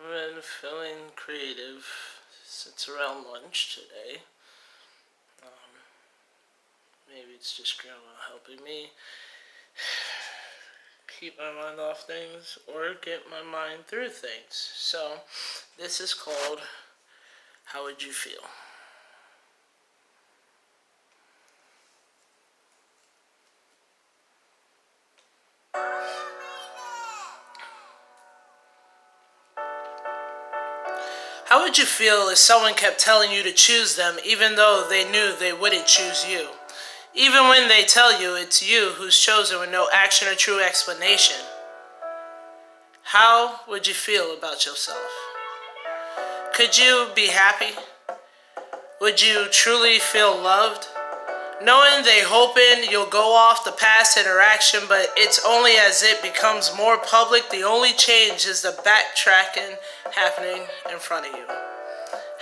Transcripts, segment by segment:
I've been feeling creative since around lunch today. Maybe it's just grandma helping me keep my mind off things or get my mind through things. So, this is called How Would You Feel? How would you feel if someone kept telling you to choose them even though they knew they wouldn't choose you? Even when they tell you it's you who's chosen with no action or true explanation. How would you feel about yourself? Could you be happy? Would you truly feel loved? Knowing they hoping you'll go off the past interaction, but it's only as it becomes more public, the only change is the backtracking happening in front of you.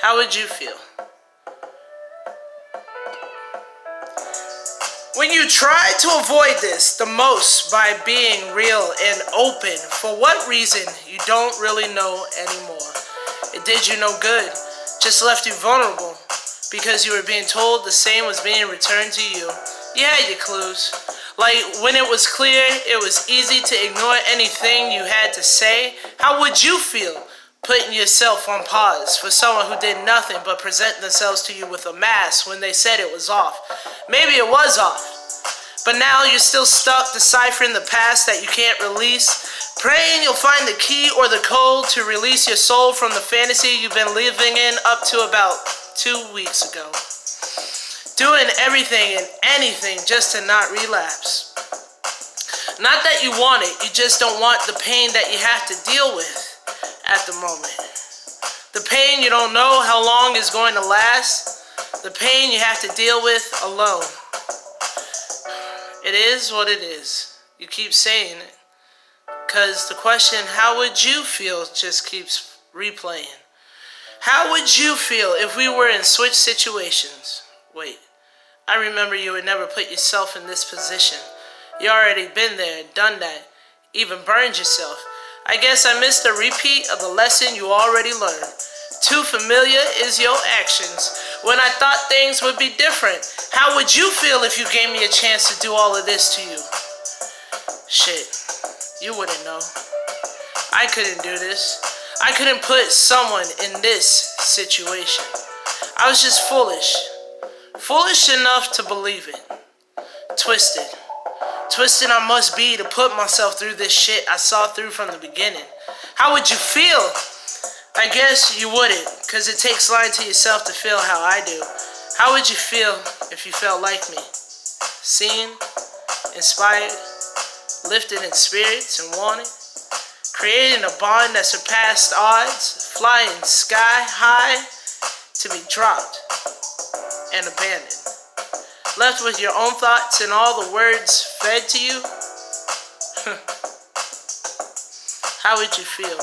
How would you feel? When you try to avoid this the most by being real and open, for what reason you don't really know anymore. It did you no good, just left you vulnerable because you were being told the same was being returned to you. You had your clues. Like when it was clear, it was easy to ignore anything you had to say. How would you feel putting yourself on pause for someone who did nothing but present themselves to you with a mask when they said it was off? Maybe it was off, but now you're still stuck deciphering the past that you can't release, praying you'll find the key or the code to release your soul from the fantasy you've been living in up to about 2 weeks ago. Doing everything and anything just to not relapse. Not that you want it, you just don't want the pain that you have to deal with at the moment. The pain you don't know how long is going to last. The pain you have to deal with alone. It is what it is. You keep saying it. Because the question, how would you feel, just keeps replaying. How would you feel if we were in switch situations? Wait, I remember you would never put yourself in this position. You already been there, done that, even burned yourself. I guess I missed a repeat of the lesson you already learned. Too familiar is your actions. When I thought things would be different, how would you feel if you gave me a chance to do all of this to you? Shit, you wouldn't know. I couldn't do this. I couldn't put someone in this situation. I was just foolish. Foolish enough to believe it. Twisted. Twisted I must be to put myself through this shit I saw through from the beginning. How would you feel? I guess you wouldn't, because it takes lying to yourself to feel how I do. How would you feel if you felt like me? Seen, inspired, lifted in spirits and wanted? Creating a bond that surpassed odds, flying sky high to be dropped and abandoned. Left with your own thoughts and all the words fed to you? How would you feel?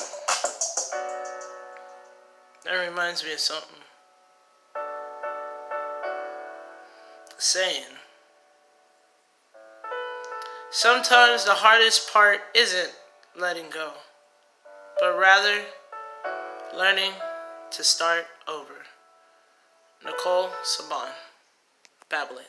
That reminds me of something. The saying. Sometimes the hardest part isn't letting go, but rather learning to start over. Nicole Saban, Babylon.